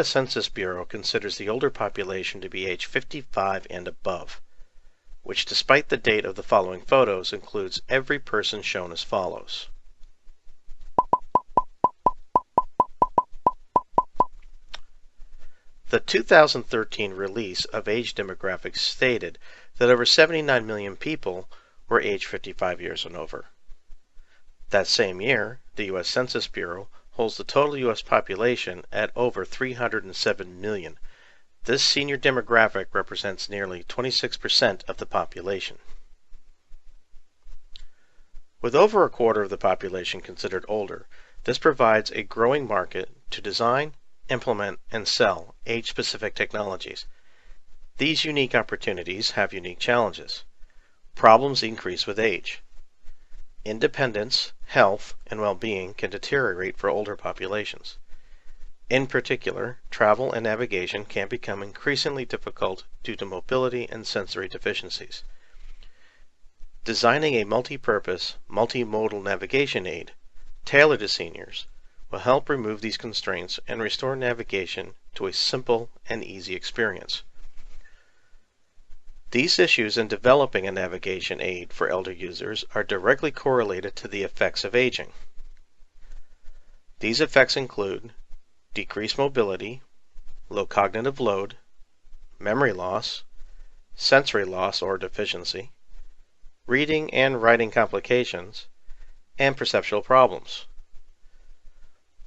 U.S. Census Bureau considers the older population to be age 55 and above, which despite the date of the following photos includes every person shown as follows. The 2013 release of age demographics stated that over 79 million people were age 55 years and over. That same year, the U.S. Census Bureau holds the total U.S. population at over 307 million. This senior demographic represents nearly 26% of the population. With over a quarter of the population considered older, this provides a growing market to design, implement, and sell age-specific technologies. These unique opportunities have unique challenges. Problems increase with age. Independence, health, and well-being can deteriorate for older populations. In particular, travel and navigation can become increasingly difficult due to mobility and sensory deficiencies. Designing a multi-purpose, multimodal navigation aid tailored to seniors will help remove these constraints and restore navigation to a simple and easy experience. These issues in developing a navigation aid for elder users are directly correlated to the effects of aging. These effects include decreased mobility, low cognitive load, memory loss, sensory loss or deficiency, reading and writing complications, and perceptual problems.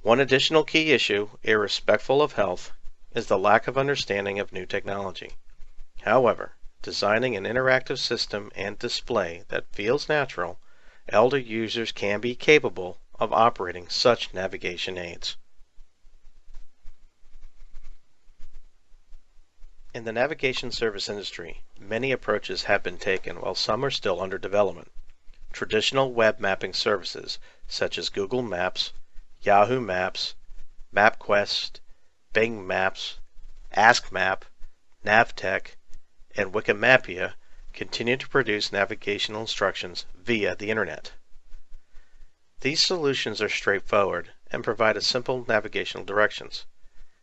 One additional key issue, irrespective of health, is the lack of understanding of new technology. However, designing an interactive system and display that feels natural, elder users can be capable of operating such navigation aids. In the navigation service industry, many approaches have been taken while some are still under development. Traditional web mapping services such as Google Maps, Yahoo Maps, MapQuest, Bing Maps, AskMap, Navtech, and Wikimapia continue to produce navigational instructions via the Internet. These solutions are straightforward and provide simple navigational directions.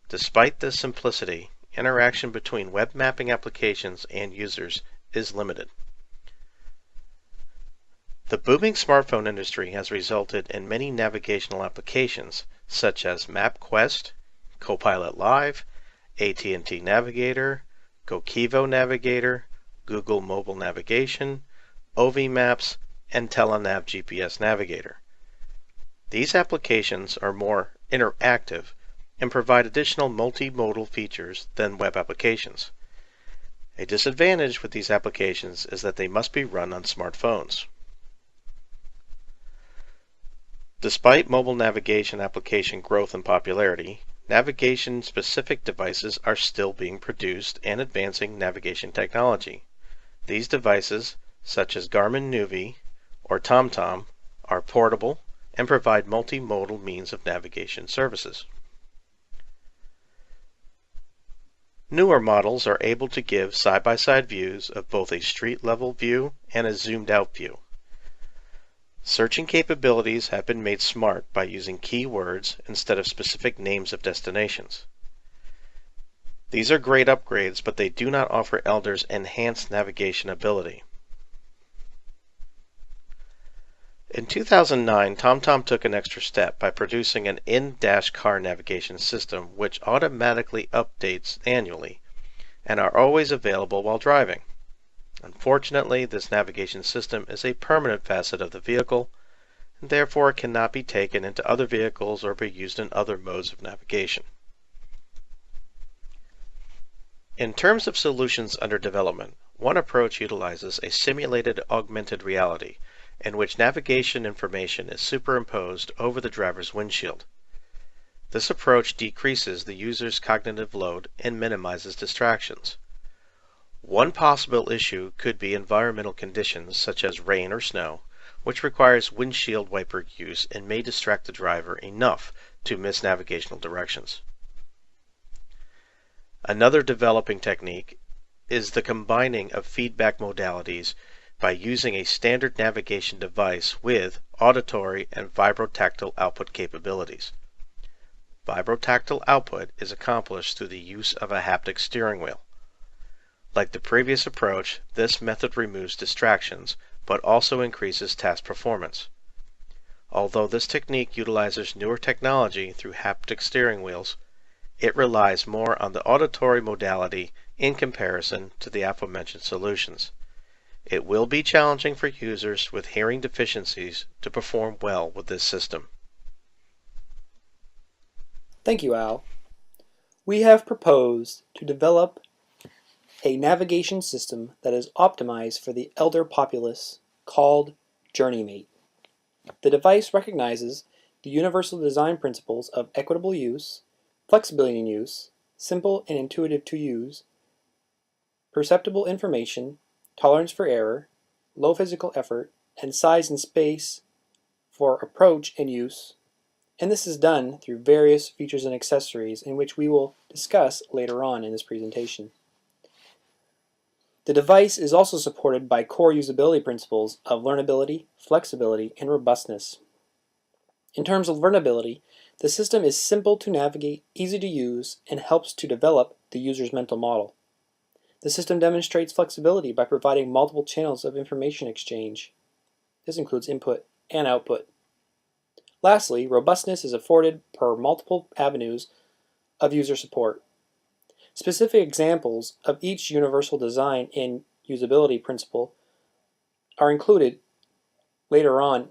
Despite this simplicity, interaction between web mapping applications and users is limited. The booming smartphone industry has resulted in many navigational applications such as MapQuest, Copilot Live, AT&T Navigator, GoKeevo Navigator, Google Mobile Navigation, OV Maps, and Telenav GPS Navigator. These applications are more interactive and provide additional multimodal features than web applications. A disadvantage with these applications is that they must be run on smartphones. Despite mobile navigation application growth and popularity, navigation-specific devices are still being produced and advancing navigation technology. These devices, such as Garmin Nuvi or TomTom, are portable and provide multimodal means of navigation services. Newer models are able to give side-by-side views of both a street-level view and a zoomed-out view. Searching capabilities have been made smart by using keywords instead of specific names of destinations. These are great upgrades, but they do not offer elders enhanced navigation ability. In 2009, TomTom took an extra step by producing an in-dash car navigation system which automatically updates annually and are always available while driving. Unfortunately, this navigation system is a permanent facet of the vehicle and therefore it cannot be taken into other vehicles or be used in other modes of navigation. In terms of solutions under development, one approach utilizes a simulated augmented reality in which navigation information is superimposed over the driver's windshield. This approach decreases the user's cognitive load and minimizes distractions. One possible issue could be environmental conditions such as rain or snow, which requires windshield wiper use and may distract the driver enough to miss navigational directions. Another developing technique is the combining of feedback modalities by using a standard navigation device with auditory and vibrotactile output capabilities. Vibrotactile output is accomplished through the use of a haptic steering wheel. Like the previous approach, this method removes distractions, but also increases task performance. Although this technique utilizes newer technology through haptic steering wheels, it relies more on the auditory modality in comparison to the aforementioned solutions. It will be challenging for users with hearing deficiencies to perform well with this system. Thank you, Al. We have proposed to develop a navigation system that is optimized for the elder populace called JourneyMate. The device recognizes the universal design principles of equitable use, flexibility in use, simple and intuitive to use, perceptible information, tolerance for error, low physical effort, and size and space for approach and use, and this is done through various features and accessories in which we will discuss later on in this presentation. The device is also supported by core usability principles of learnability, flexibility, and robustness. In terms of learnability, the system is simple to navigate, easy to use, and helps to develop the user's mental model. The system demonstrates flexibility by providing multiple channels of information exchange. This includes input and output. Lastly, robustness is afforded per multiple avenues of user support. Specific examples of each universal design and usability principle are included later on.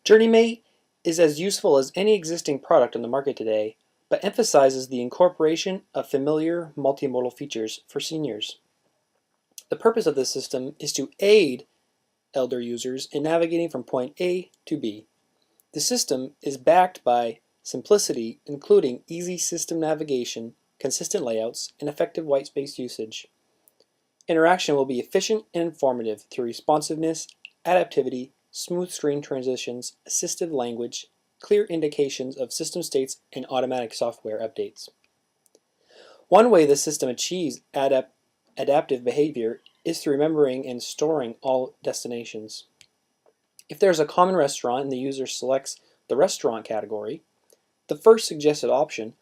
JourneyMate is as useful as any existing product on the market today, but emphasizes the incorporation of familiar multimodal features for seniors. The purpose of this system is to aid elder users in navigating from point A to B. The system is backed by simplicity, including easy system navigation, consistent layouts, and effective whitespace usage. Interaction will be efficient and informative through responsiveness, adaptivity, smooth screen transitions, assistive language, clear indications of system states, and automatic software updates. One way the system achieves adaptive behavior is through remembering and storing all destinations. If there is a common restaurant and the user selects the restaurant category, the first suggested option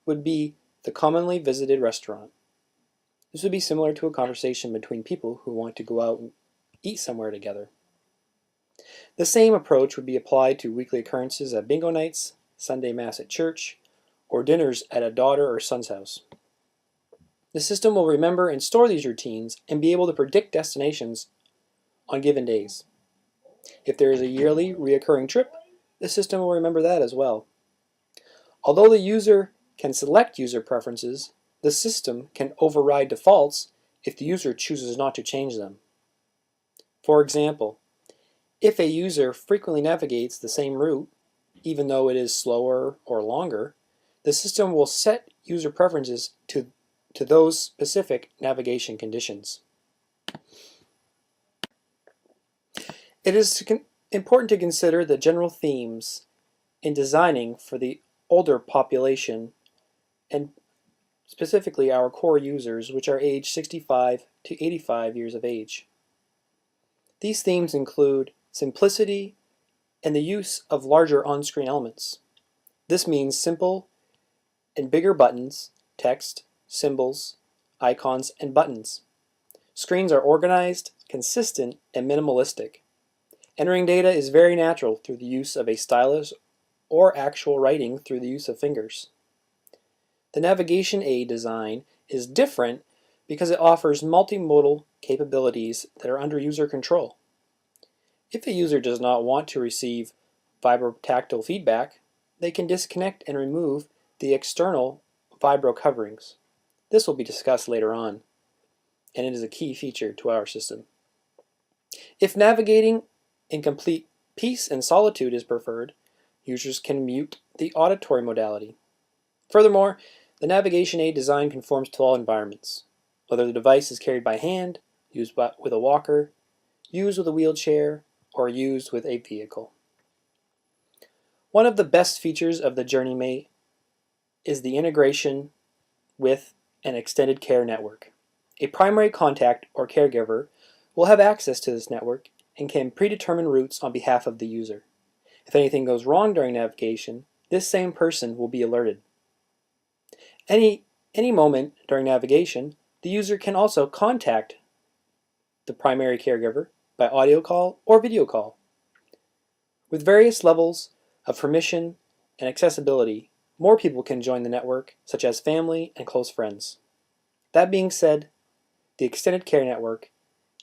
would be the commonly visited restaurant. This would be similar to a conversation between people who want to go out and eat somewhere together. The same approach would be applied to weekly occurrences at bingo nights, Sunday Mass at church, or dinners at a daughter or son's house. The system will remember and store these routines and be able to predict destinations on given days. If there is a yearly reoccurring trip, the system will remember that as well. Although the user can select user preferences, the system can override defaults if the user chooses not to change them. For example, if a user frequently navigates the same route, even though it is slower or longer, the system will set user preferences to those specific navigation conditions. It is important to consider the general themes in designing for the older population, and specifically our core users, which are aged 65 to 85 years of age. These themes include simplicity and the use of larger on-screen elements. This means simple and bigger buttons, text, symbols, icons, and buttons. Screens are organized, consistent, and minimalistic. Entering data is very natural through the use of a stylus or actual writing through the use of fingers. The navigation aid design is different because it offers multimodal capabilities that are under user control. If a user does not want to receive vibrotactile feedback, they can disconnect and remove the external vibro coverings. This will be discussed later on, and it is a key feature to our system. If navigating in complete peace and solitude is preferred, users can mute the auditory modality. Furthermore, the navigation aid design conforms to all environments, whether the device is carried by hand, used with a walker, used with a wheelchair, or used with a vehicle. One of the best features of the JourneyMate is the integration with an extended care network. A primary contact or caregiver will have access to this network and can predetermine routes on behalf of the user. If anything goes wrong during navigation, this same person will be alerted. Any moment during navigation, the user can also contact the primary caregiver by audio call or video call. With various levels of permission and accessibility, more people can join the network, such as family and close friends. That being said, the extended care network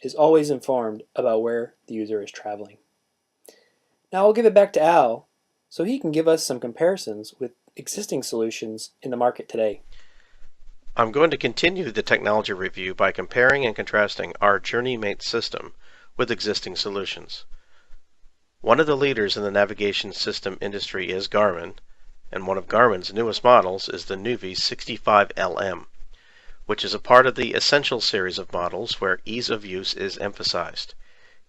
is always informed about where the user is traveling. Now I'll give it back to Al so he can give us some comparisons with existing solutions in the market today. I'm going to continue the technology review by comparing and contrasting our JourneyMate system with existing solutions. One of the leaders in the navigation system industry is Garmin, and one of Garmin's newest models is the Nuvi 65LM, which is a part of the Essential series of models where ease of use is emphasized.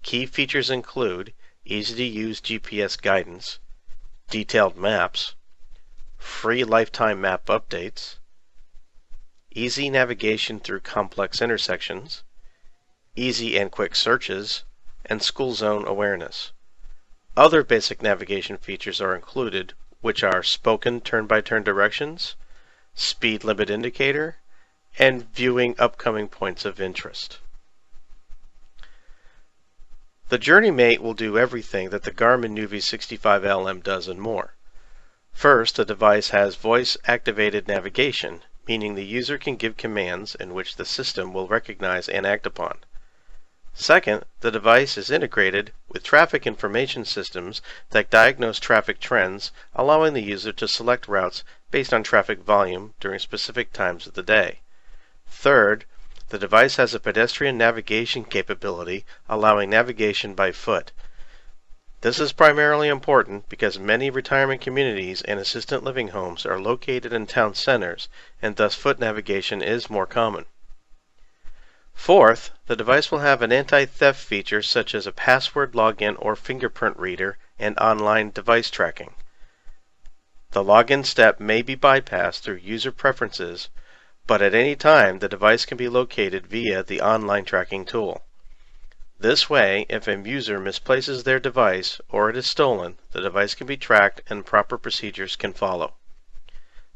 Key features include easy-to-use GPS guidance, detailed maps, free lifetime map updates, easy navigation through complex intersections, easy and quick searches, and school zone awareness. Other basic navigation features are included, which are spoken turn-by-turn directions, speed limit indicator, and viewing upcoming points of interest. The JourneyMate will do everything that the Garmin Nuvi 65LM does and more. First, the device has voice-activated navigation, meaning the user can give commands in which the system will recognize and act upon. Second, the device is integrated with traffic information systems that diagnose traffic trends, allowing the user to select routes based on traffic volume during specific times of the day. Third, the device has a pedestrian navigation capability, allowing navigation by foot. This is primarily important because many retirement communities and assisted living homes are located in town centers, and thus foot navigation is more common. Fourth, the device will have an anti-theft feature such as a password login or fingerprint reader and online device tracking. The login step may be bypassed through user preferences, but at any time the device can be located via the online tracking tool. This way, if a user misplaces their device or it is stolen, the device can be tracked and proper procedures can follow.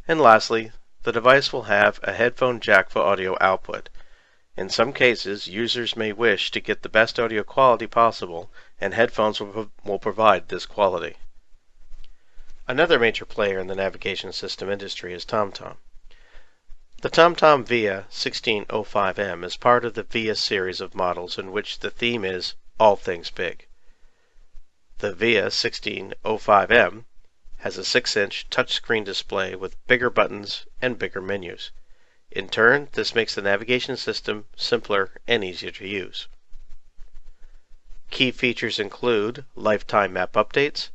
And lastly, the device will have a headphone jack for audio output. In some cases, users may wish to get the best audio quality possible, and headphones will provide this quality. Another major player in the navigation system industry is TomTom. The TomTom VIA 1605M is part of the VIA series of models in which the theme is all things big. The VIA 1605M has a 6-inch touchscreen display with bigger buttons and bigger menus. In turn, this makes the navigation system simpler and easier to use. Key features include lifetime map updates,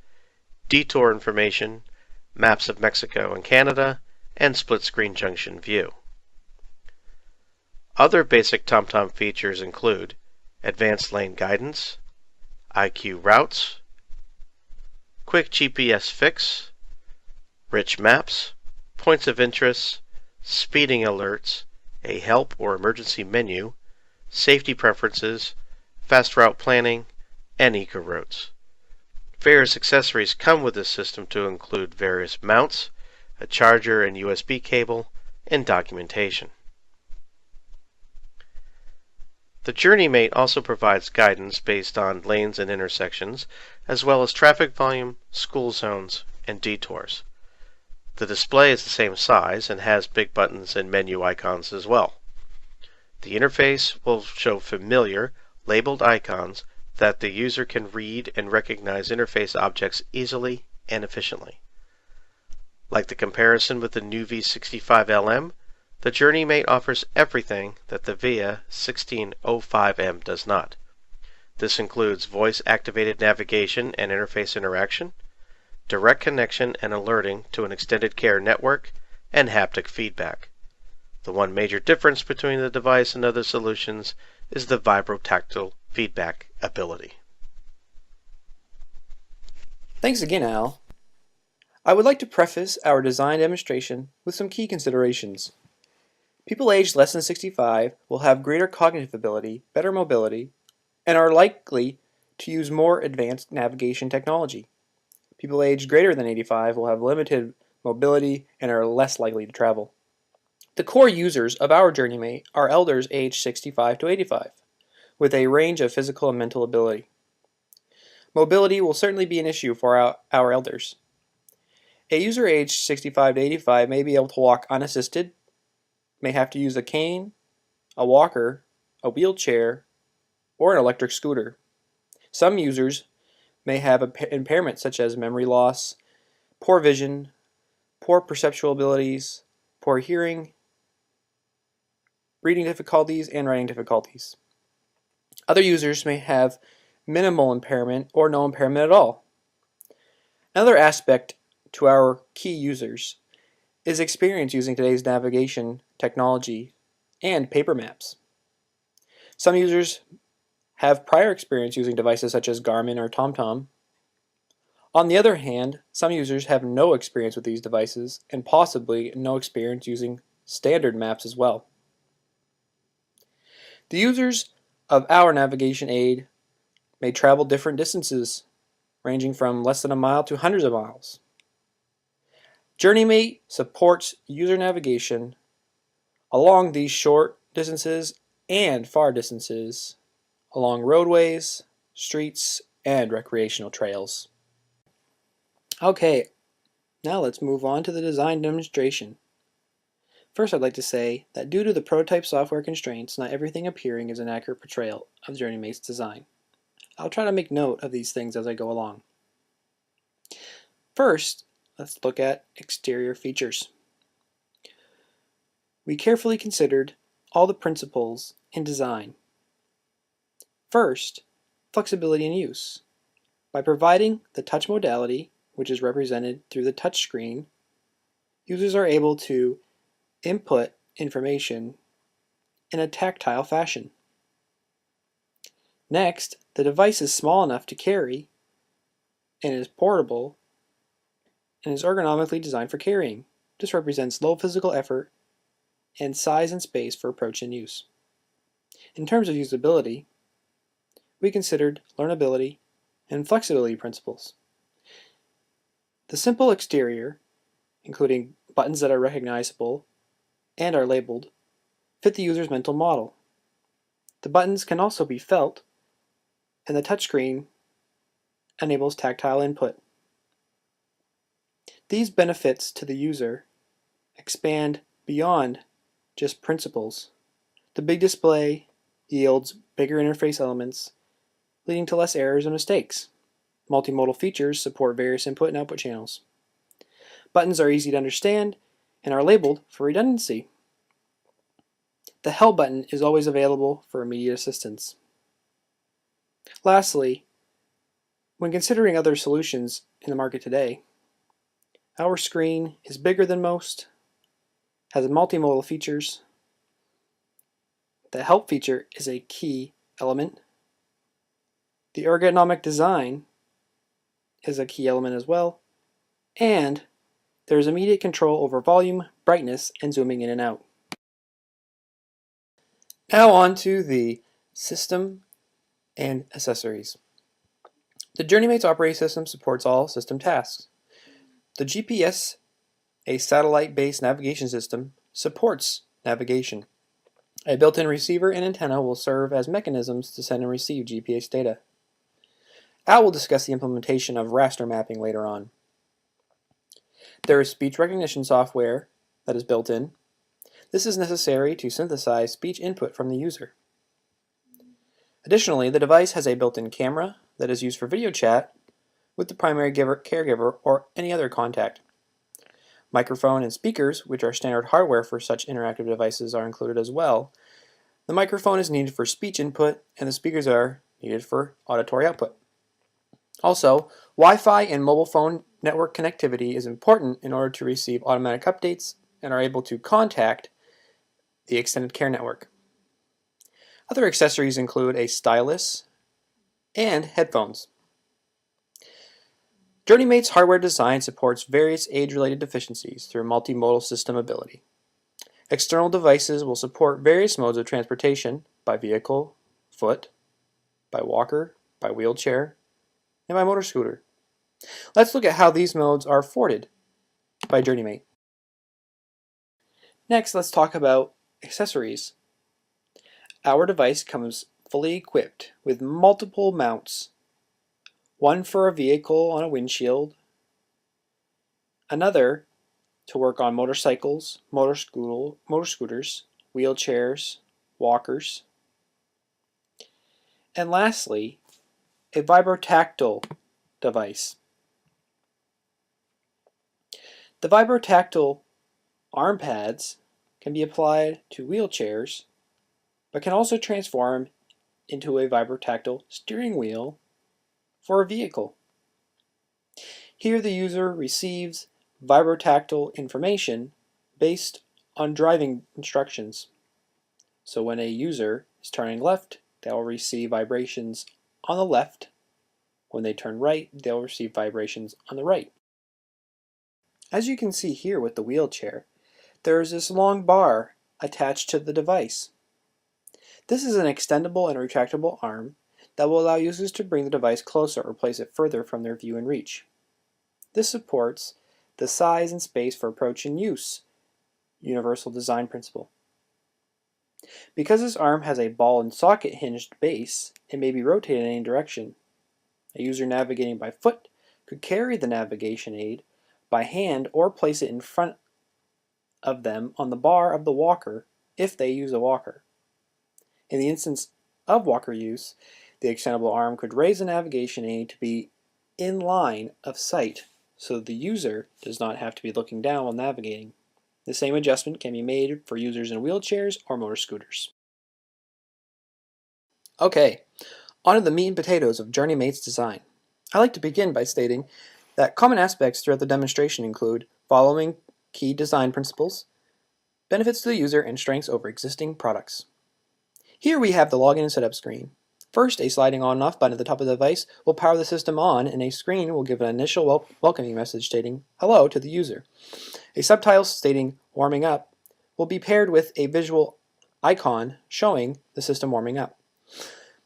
detour information, maps of Mexico and Canada, and split-screen junction view. Other basic TomTom features include advanced lane guidance, IQ routes, quick GPS fix, rich maps, points of interest, speeding alerts, a help or emergency menu, safety preferences, fast route planning, and eco routes. Various accessories come with this system to include various mounts, a charger and USB cable, and documentation. The JourneyMate also provides guidance based on lanes and intersections, as well as traffic volume, school zones, and detours. The display is the same size and has big buttons and menu icons as well. The interface will show familiar, labeled icons that the user can read and recognize interface objects easily and efficiently. Like the comparison with the Nuvi 65LM, the JourneyMate offers everything that the VIA 1605M does not. This includes voice-activated navigation and interface interaction, direct connection and alerting to an extended care network, and haptic feedback. The one major difference between the device and other solutions is the vibrotactile feedback ability. Thanks again, Al. I would like to preface our design demonstration with some key considerations. People aged less than 65 will have greater cognitive ability, better mobility, and are likely to use more advanced navigation technology. People aged greater than 85 will have limited mobility and are less likely to travel. The core users of our JourneyMate are elders aged 65 to 85, with a range of physical and mental ability. Mobility will certainly be an issue for our elders. A user aged 65 to 85 may be able to walk unassisted, may have to use a cane, a walker, a wheelchair, or an electric scooter. Some users may have impairments such as memory loss, poor vision, poor perceptual abilities, poor hearing, reading difficulties, and writing difficulties. Other users may have minimal impairment or no impairment at all. Another aspect to our key users is experience using today's navigation technology and paper maps. Some users have prior experience using devices such as Garmin or TomTom. On the other hand, some users have no experience with these devices and possibly no experience using standard maps as well. The users of our navigation aid may travel different distances, ranging from less than a mile to hundreds of miles. JourneyMate supports user navigation along these short distances and far distances, along roadways, streets, and recreational trails. Okay, now let's move on to the design demonstration. First, I'd like to say that due to the prototype software constraints, not everything appearing is an accurate portrayal of JourneyMate's design. I'll try to make note of these things as I go along. First, let's look at exterior features. We carefully considered all the principles in design. First, flexibility in use. By providing the touch modality, which is represented through the touch screen, users are able to input information in a tactile fashion. Next, the device is small enough to carry and is portable and is ergonomically designed for carrying. This represents low physical effort and size and space for approach and use. In terms of usability, we considered learnability and flexibility principles. The simple exterior, including buttons that are recognizable and are labeled, fit the user's mental model. The buttons can also be felt, and the touchscreen enables tactile input. These benefits to the user expand beyond just principles. The big display yields bigger interface elements, leading to less errors and mistakes. Multimodal features support various input and output channels. Buttons are easy to understand and are labeled for redundancy. The Help button is always available for immediate assistance. Lastly, when considering other solutions in the market today, our screen is bigger than most, has multimodal features. The Help feature is a key element. The ergonomic design is a key element as well, and there is immediate control over volume, brightness, and zooming in and out. Now on to the system and accessories. The JourneyMate's operating system supports all system tasks. The GPS, a satellite-based navigation system, supports navigation. A built-in receiver and antenna will serve as mechanisms to send and receive GPS data. Al will discuss the implementation of raster mapping later on. There is speech recognition software that is built in. This is necessary to synthesize speech input from the user. Additionally, the device has a built-in camera that is used for video chat with the primary caregiver or any other contact. Microphone and speakers, which are standard hardware for such interactive devices, are included as well. The microphone is needed for speech input and the speakers are needed for auditory output. Also, Wi-Fi and mobile phone network connectivity is important in order to receive automatic updates and are able to contact the extended care network. Other accessories include a stylus and headphones. JourneyMate's hardware design supports various age-related deficiencies through multimodal system ability. External devices will support various modes of transportation by vehicle, foot, by walker, by wheelchair, and by motor scooter. Let's look at how these modes are afforded by JourneyMate. Next, let's talk about accessories. Our device comes fully equipped with multiple mounts, one for a vehicle on a windshield, another to work on motorcycles, motor scooters, wheelchairs, walkers, and lastly, a vibrotactile device. The vibrotactile arm pads can be applied to wheelchairs, but can also transform into a vibrotactile steering wheel for a vehicle. Here the user receives vibrotactile information based on driving instructions. So when a user is turning left, they will receive vibrations on the left. When they turn right, they'll receive vibrations on the right. As you can see here with the wheelchair, there is this long bar attached to the device. This is an extendable and retractable arm that will allow users to bring the device closer or place it further from their view and reach. This supports the size and space for approach and use universal design principle. Because this arm has a ball and socket hinged base, it may be rotated in any direction. A user navigating by foot could carry the navigation aid by hand or place it in front of them on the bar of the walker if they use a walker. In the instance of walker use, the extendable arm could raise the navigation aid to be in line of sight so the user does not have to be looking down while navigating. The same adjustment can be made for users in wheelchairs or motor scooters. Okay, on to the meat and potatoes of JourneyMate's design. I like to begin by stating that common aspects throughout the demonstration include following key design principles, benefits to the user, and strengths over existing products. Here we have the login and setup screen. First, a sliding on and off button at the top of the device will power the system on, and a screen will give an initial welcoming message stating hello to the user. A subtitle stating warming up will be paired with a visual icon showing the system warming up.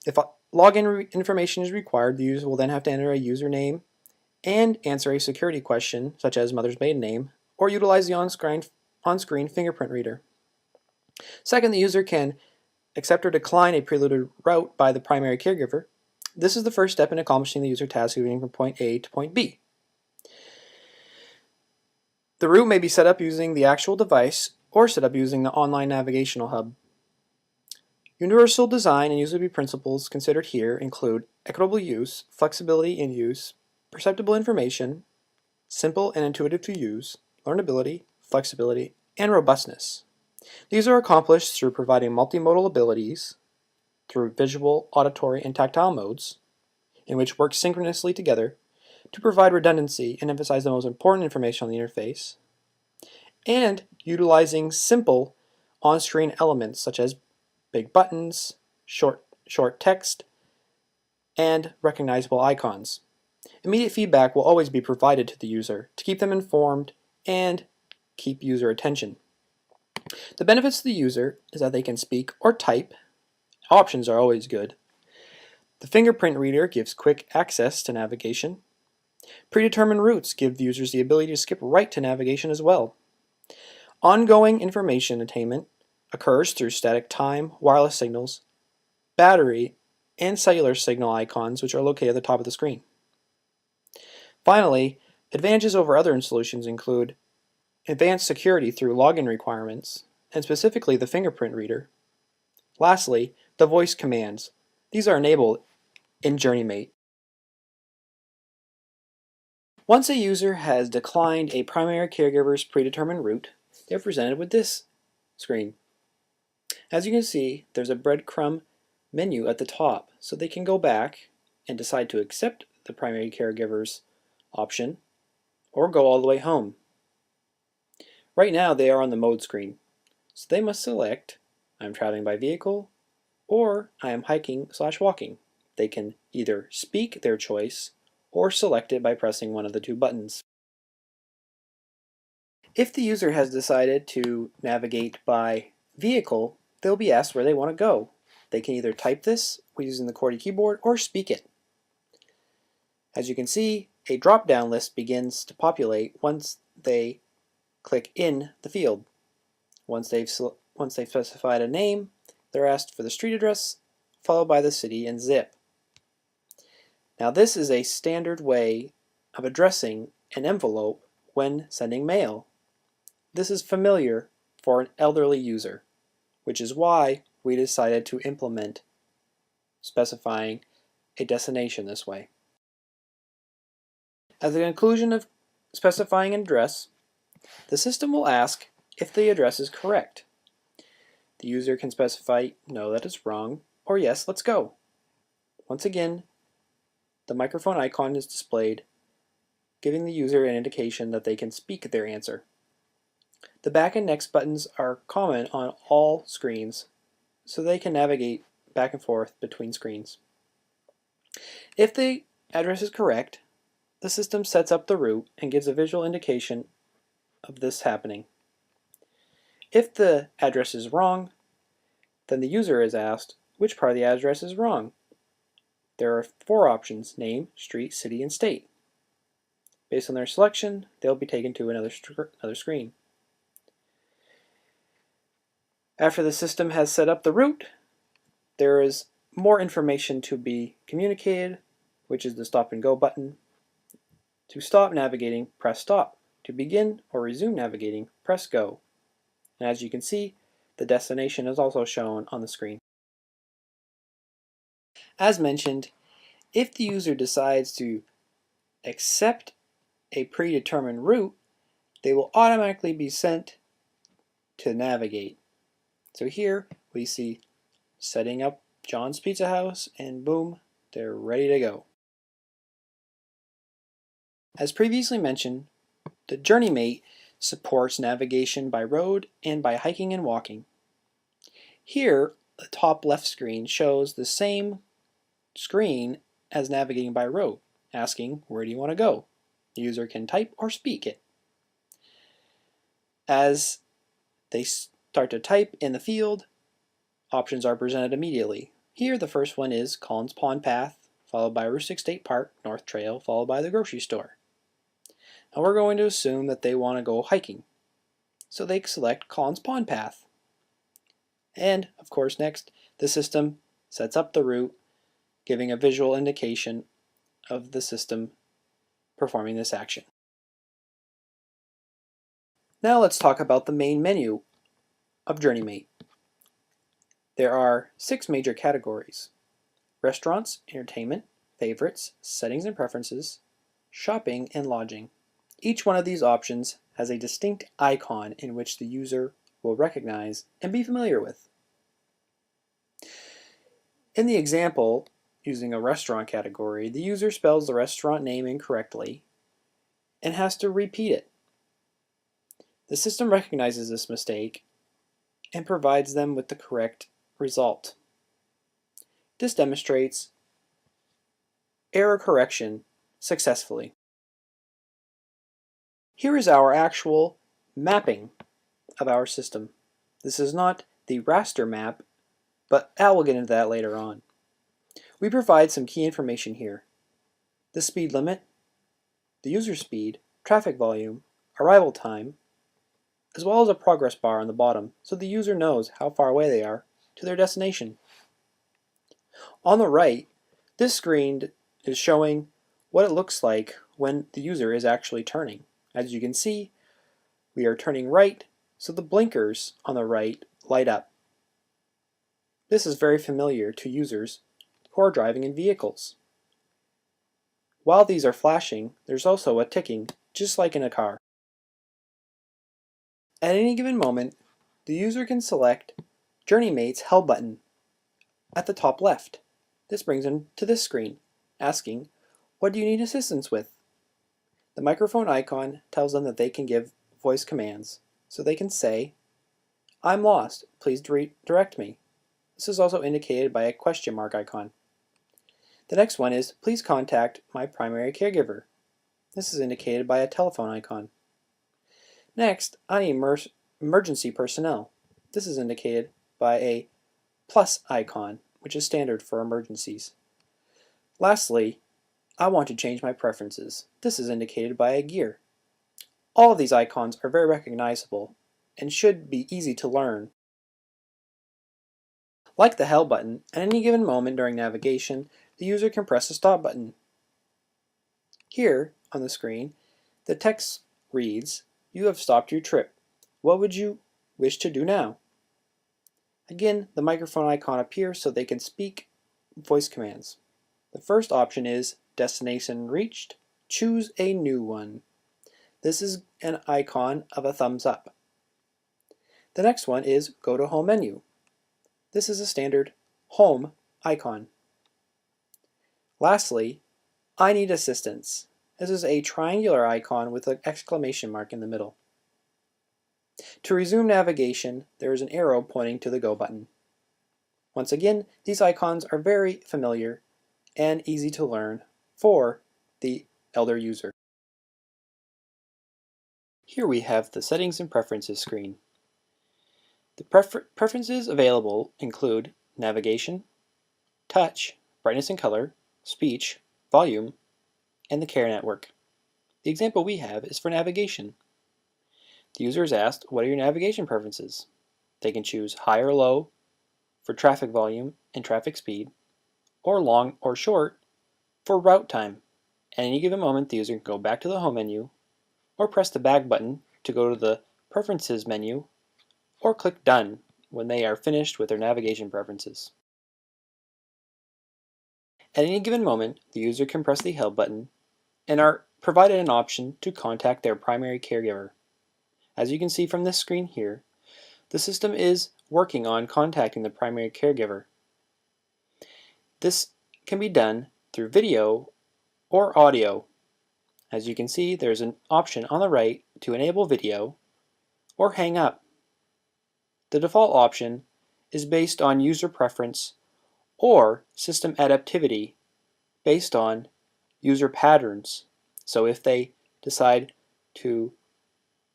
If login information is required, the user will then have to enter a username and answer a security question such as mother's maiden name, or utilize the on-screen fingerprint reader. Second, the user can accept or decline a preloaded route by the primary caregiver. This is the first step in accomplishing the user task of getting from point A to point B. The route may be set up using the actual device or set up using the online navigational hub. Universal design and usability principles considered here include equitable use, flexibility in use, perceptible information, simple and intuitive to use, learnability, flexibility, and robustness. These are accomplished through providing multimodal abilities through visual, auditory, and tactile modes, in which work synchronously together to provide redundancy and emphasize the most important information on the interface, and utilizing simple on-screen elements such as big buttons, short text, and recognizable icons. Immediate feedback will always be provided to the user to keep them informed and keep user attention. The benefits to the user is that they can speak or type. Options are always good. The fingerprint reader gives quick access to navigation. Predetermined routes give users the ability to skip right to navigation as well. Ongoing information attainment occurs through static time, wireless signals, battery, and cellular signal icons, which are located at the top of the screen. Finally, advantages over other solutions include advanced security through login requirements, and specifically the fingerprint reader. Lastly, the voice commands. These are enabled in JourneyMate. Once a user has declined a primary caregiver's predetermined route, they're presented with this screen. As you can see, there's a breadcrumb menu at the top, so they can go back and decide to accept the primary caregiver's option or go all the way home. Right now they are on the mode screen, so they must select I'm traveling by vehicle or I am hiking/walking. They can either speak their choice or select it by pressing one of the two buttons. If the user has decided to navigate by vehicle, they'll be asked where they want to go. They can either type this using the QWERTY keyboard or speak it. As you can see, a drop-down list begins to populate once they click in the field. Once they've specified a name, they're asked for the street address, followed by the city and zip. Now this is a standard way of addressing an envelope when sending mail. This is familiar for an elderly user, which is why we decided to implement specifying a destination this way. At the conclusion of specifying an address, the system will ask if the address is correct. The user can specify no, that is wrong, or yes, let's go. Once again, the microphone icon is displayed, giving the user an indication that they can speak their answer. The back and next buttons are common on all screens, so they can navigate back and forth between screens. If the address is correct, the system sets up the route and gives a visual indication of this happening. If the address is wrong, then the user is asked which part of the address is wrong. There are 4 options: name, street, city, and state. Based on their selection, they'll be taken to another screen. After the system has set up the route, there is more information to be communicated, which is the stop and go button. To stop navigating, press stop. To begin or resume navigating, press go. And as you can see, the destination is also shown on the screen. As mentioned, if the user decides to accept a predetermined route, they will automatically be sent to navigate. So here we see setting up John's Pizza House, and boom, they're ready to go. As previously mentioned, the JourneyMate supports navigation by road and by hiking and walking. Here, the top left screen shows the same screen as navigating by road, asking where do you want to go. The user can type or speak it. As they start to type in the field, options are presented immediately. Here the first one is Collins Pond Path, followed by Rustic State Park, North Trail, followed by the grocery store. Now we're going to assume that they want to go hiking, so they select Collins Pond Path. And of course next, the system sets up the route, giving a visual indication of the system performing this action. Now let's talk about the main menu of JourneyMate. There are 6 major categories: restaurants, entertainment, favorites, settings and preferences, shopping, and lodging. Each one of these options has a distinct icon in which the user will recognize and be familiar with. In the example, using a restaurant category, the user spells the restaurant name incorrectly and has to repeat it. The system recognizes this mistake and provides them with the correct result. This demonstrates error correction successfully. Here is our actual mapping of our system. This is not the raster map, but I will get into that later on. We provide some key information here: the speed limit, the user speed, traffic volume, arrival time, as well as a progress bar on the bottom so the user knows how far away they are to their destination. On the right, this screen is showing what it looks like when the user is actually turning. As you can see, we are turning right, so the blinkers on the right light up. This is very familiar to users who are driving in vehicles. While these are flashing, there's also a ticking, just like in a car. At any given moment, the user can select JourneyMate's Help button at the top left. This brings them to this screen, asking, what do you need assistance with? The microphone icon tells them that they can give voice commands, so they can say, I'm lost, please direct me. This is also indicated by a question mark icon. The next one is, please contact my primary caregiver. This is indicated by a telephone icon. Next, I need emergency personnel. This is indicated by a plus icon, which is standard for emergencies. Lastly, I want to change my preferences. This is indicated by a gear. All of these icons are very recognizable and should be easy to learn. Like the Hell button, at any given moment during navigation, the user can press the Stop button. Here, on the screen, the text reads, "You have stopped your trip. What would you wish to do now?" Again, the microphone icon appears so they can speak voice commands. The first option is Destination Reached. Choose a new one. This is an icon of a thumbs up. The next one is Go to Home Menu. This is a standard Home icon. Lastly, I need assistance. This is a triangular icon with an exclamation mark in the middle. To resume navigation, there is an arrow pointing to the Go button. Once again, these icons are very familiar and easy to learn for the elder user. Here we have the Settings and Preferences screen. The preferences available include navigation, touch, brightness and color, speech, volume, and the care network. The example we have is for navigation. The user is asked, what are your navigation preferences? They can choose high or low for traffic volume and traffic speed, or long or short for route time. At any given moment, the user can go back to the home menu, or press the back button to go to the preferences menu, or click done when they are finished with their navigation preferences. At any given moment, the user can press the Help button and are provided an option to contact their primary caregiver. As you can see from this screen here, the system is working on contacting the primary caregiver. This can be done through video or audio. As you can see, there's an option on the right to enable video or hang up. The default option is based on user preference or system adaptivity based on user patterns. So if they decide to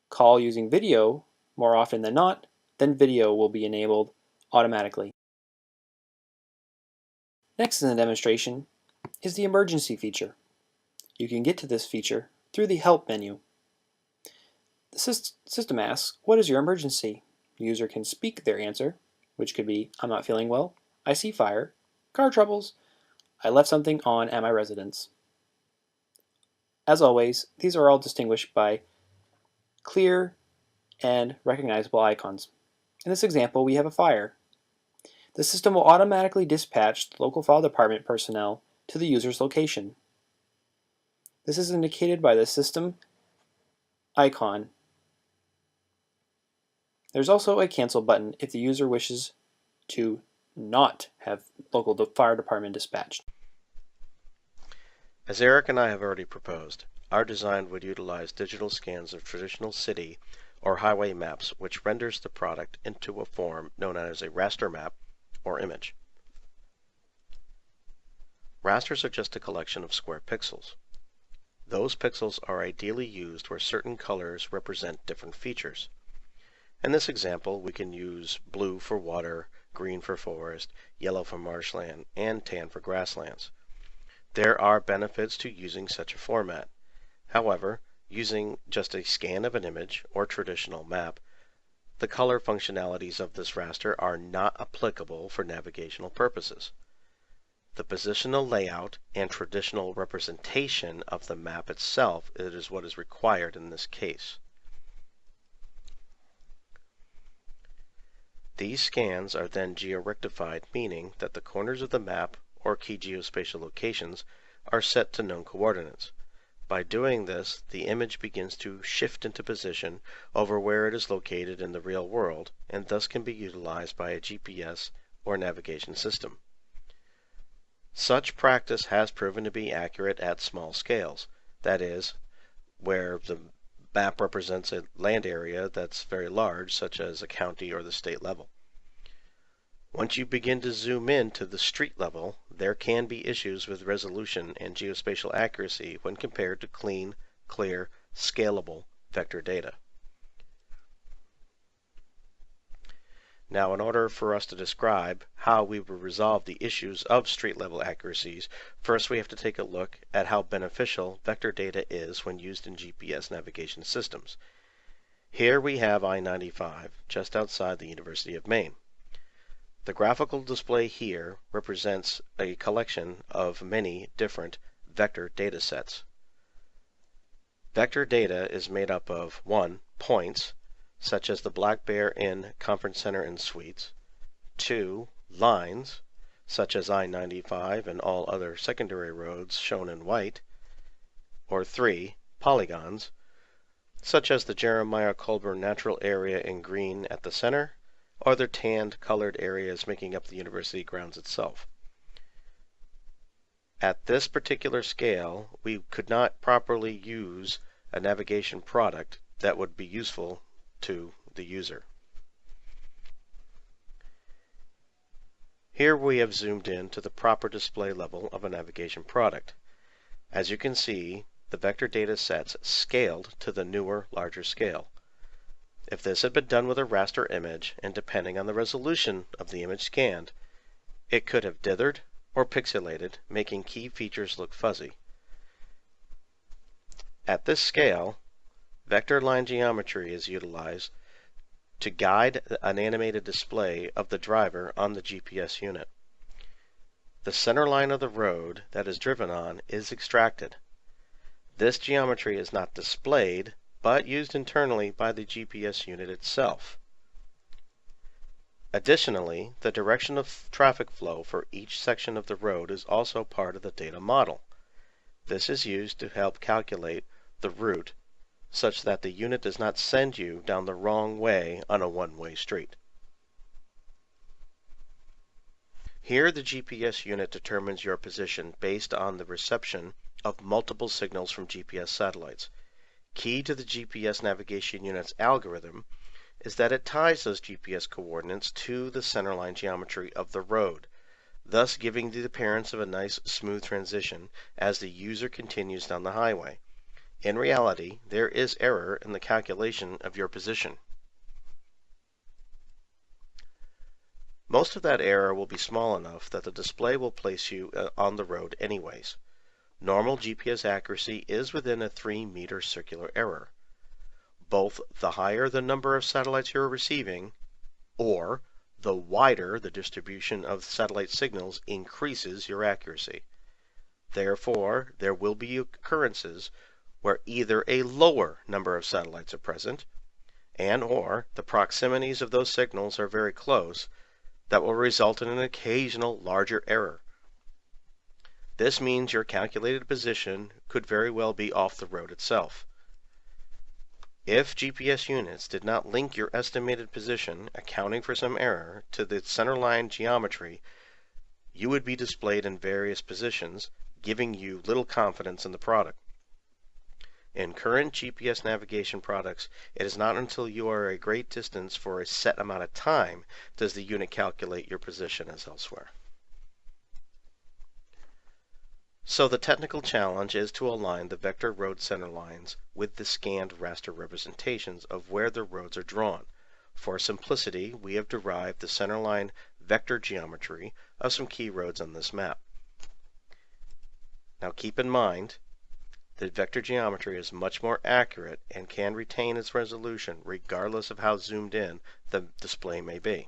call using video more often than not, then video will be enabled automatically. Next in the demonstration is the emergency feature. You can get to this feature through the Help menu. The system asks, what is your emergency? The user can speak their answer, which could be, I'm not feeling well, I see fire, car troubles, I left something on at my residence. As always, these are all distinguished by clear and recognizable icons. In this example, we have a fire. The system will automatically dispatch the local fire department personnel to the user's location. This is indicated by the system icon. There's also a cancel button if the user wishes to not have local fire department dispatched. As Eric and I have already proposed, our design would utilize digital scans of traditional city or highway maps, which renders the product into a form known as a raster map or image. Rasters are just a collection of square pixels. Those pixels are ideally used where certain colors represent different features. In this example, we can use blue for water, green for forest, yellow for marshland, and tan for grasslands. There are benefits to using such a format. However, using just a scan of an image or traditional map, the color functionalities of this raster are not applicable for navigational purposes. The positional layout and traditional representation of the map itself is what is required in this case. These scans are then georectified, meaning that the corners of the map or key geospatial locations are set to known coordinates. By doing this, the image begins to shift into position over where it is located in the real world, and thus can be utilized by a GPS or navigation system. Such practice has proven to be accurate at small scales, that is, where the map represents a land area that's very large, such as a county or the state level. Once you begin to zoom in to the street level, there can be issues with resolution and geospatial accuracy when compared to clean, clear, scalable vector data. Now, in order for us to describe how we would resolve the issues of street-level accuracies, first we have to take a look at how beneficial vector data is when used in GPS navigation systems. Here we have I-95, just outside the University of Maine. The graphical display here represents a collection of many different vector data sets. Vector data is made up of 1. Points, such as the Black Bear Inn Conference Center and Suites. 2. Lines, such as I-95 and all other secondary roads shown in white. Or 3. Polygons, such as the Jeremiah Colburn Natural Area in green at the center, or the tanned colored areas making up the university grounds itself. At this particular scale, we could not properly use a navigation product that would be useful to the user. Here we have zoomed in to the proper display level of a navigation product. As you can see, the vector data sets scaled to the newer, larger scale. If this had been done with a raster image, and depending on the resolution of the image scanned, it could have dithered or pixelated, making key features look fuzzy. At this scale, vector line geometry is utilized to guide an animated display of the driver on the GPS unit. The center line of the road that is driven on is extracted. This geometry is not displayed, but used internally by the GPS unit itself. Additionally, the direction of traffic flow for each section of the road is also part of the data model. This is used to help calculate the route such that the unit does not send you down the wrong way on a one-way street. Here the GPS unit determines your position based on the reception of multiple signals from GPS satellites. Key to the GPS navigation unit's algorithm is that it ties those GPS coordinates to the centerline geometry of the road, thus giving the appearance of a nice smooth transition as the user continues down the highway. In reality, there is error in the calculation of your position. Most of that error will be small enough that the display will place you on the road anyways. Normal GPS accuracy is within a 3-meter circular error. Both the higher the number of satellites you're receiving, or the wider the distribution of satellite signals increases your accuracy. Therefore, there will be occurrences where either a lower number of satellites are present, and or the proximities of those signals are very close, that will result in an occasional larger error. This means your calculated position could very well be off the road itself. If GPS units did not link your estimated position, accounting for some error, to the centerline geometry, you would be displayed in various positions, giving you little confidence in the product. In current GPS navigation products, it is not until you are a great distance for a set amount of time does the unit calculate your position as elsewhere. So the technical challenge is to align the vector road center lines with the scanned raster representations of where the roads are drawn. For simplicity, we have derived the centerline vector geometry of some key roads on this map. Now keep in mind, the vector geometry is much more accurate and can retain its resolution regardless of how zoomed in the display may be.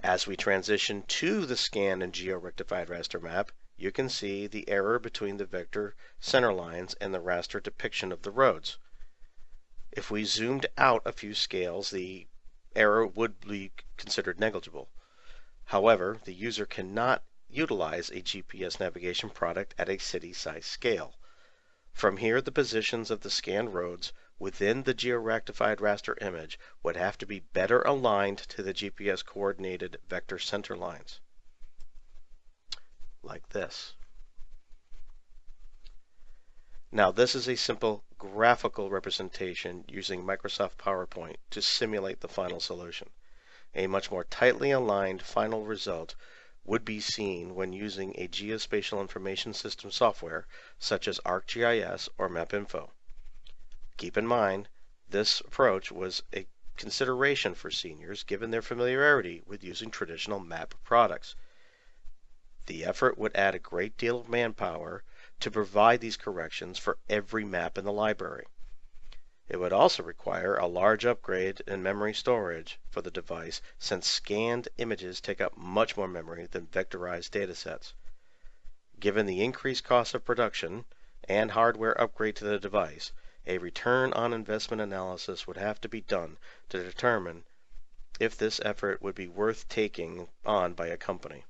As we transition to the scanned and geo-rectified raster map, you can see the error between the vector center lines and the raster depiction of the roads. If we zoomed out a few scales, the error would be considered negligible. However, the user cannot utilize a GPS navigation product at a city-size scale. From here, the positions of the scanned roads within the geo-rectified raster image would have to be better aligned to the GPS coordinated vector center lines, like this. Now this is a simple graphical representation using Microsoft PowerPoint to simulate the final solution. A much more tightly aligned final result would be seen when using a geospatial information system software such as ArcGIS or MapInfo. Keep in mind, this approach was consideration for seniors given their familiarity with using traditional map products. The effort would add a great deal of manpower to provide these corrections for every map in the library. It would also require a large upgrade in memory storage for the device, since scanned images take up much more memory than vectorized datasets. Given the increased cost of production and hardware upgrade to the device, a return on investment analysis would have to be done to determine if this effort would be worth taking on by a company.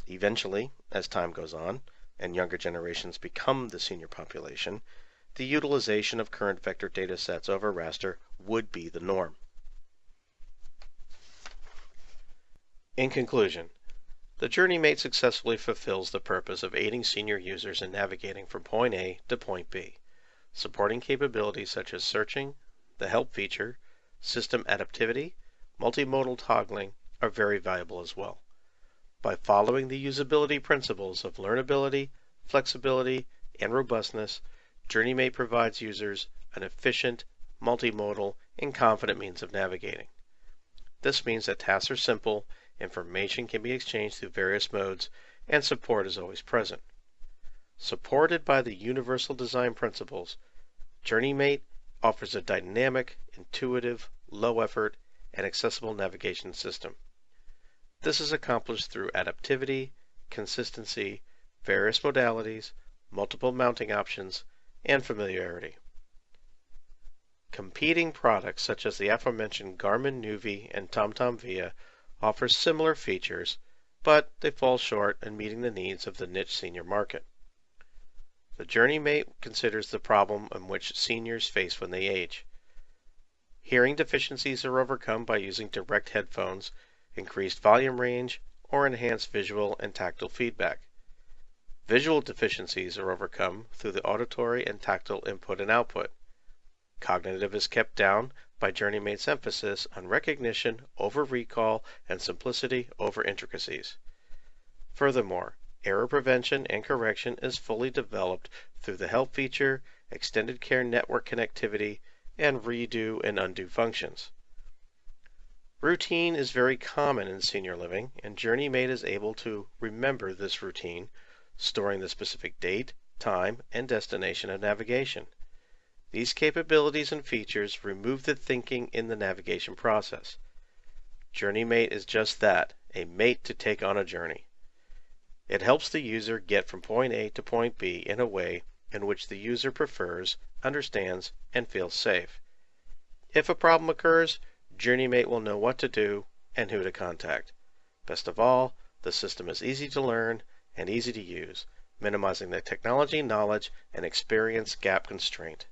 Eventually, as time goes on and younger generations become the senior population, the utilization of current vector datasets over raster would be the norm. In conclusion, the JourneyMate successfully fulfills the purpose of aiding senior users in navigating from point A to point B. Supporting capabilities such as searching, the help feature, system adaptivity, multimodal toggling are very valuable as well. By following the usability principles of learnability, flexibility, and robustness, JourneyMate provides users an efficient, multimodal, and confident means of navigating. This means that tasks are simple, information can be exchanged through various modes, and support is always present. Supported by the universal design principles, JourneyMate offers a dynamic, intuitive, low-effort, and accessible navigation system. This is accomplished through adaptivity, consistency, various modalities, multiple mounting options, and familiarity. Competing products such as the aforementioned Garmin Nuvi and TomTom Via offer similar features, but they fall short in meeting the needs of the niche senior market. The JourneyMate considers the problem in which seniors face when they age. Hearing deficiencies are overcome by using direct headphones, increased volume range, or enhanced visual and tactile feedback. Visual deficiencies are overcome through the auditory and tactile input and output. Cognitive is kept down by JourneyMate's emphasis on recognition over recall and simplicity over intricacies. Furthermore, error prevention and correction is fully developed through the help feature, extended care network connectivity, and redo and undo functions. Routine is very common in senior living, and JourneyMate is able to remember this routine, storing the specific date, time, and destination of navigation. These capabilities and features remove the thinking in the navigation process. JourneyMate is just that, a mate to take on a journey. It helps the user get from point A to point B in a way in which the user prefers, understands, and feels safe. If a problem occurs, JourneyMate will know what to do and who to contact. Best of all, the system is easy to learn and easy to use, minimizing the technology, knowledge, and experience gap constraint.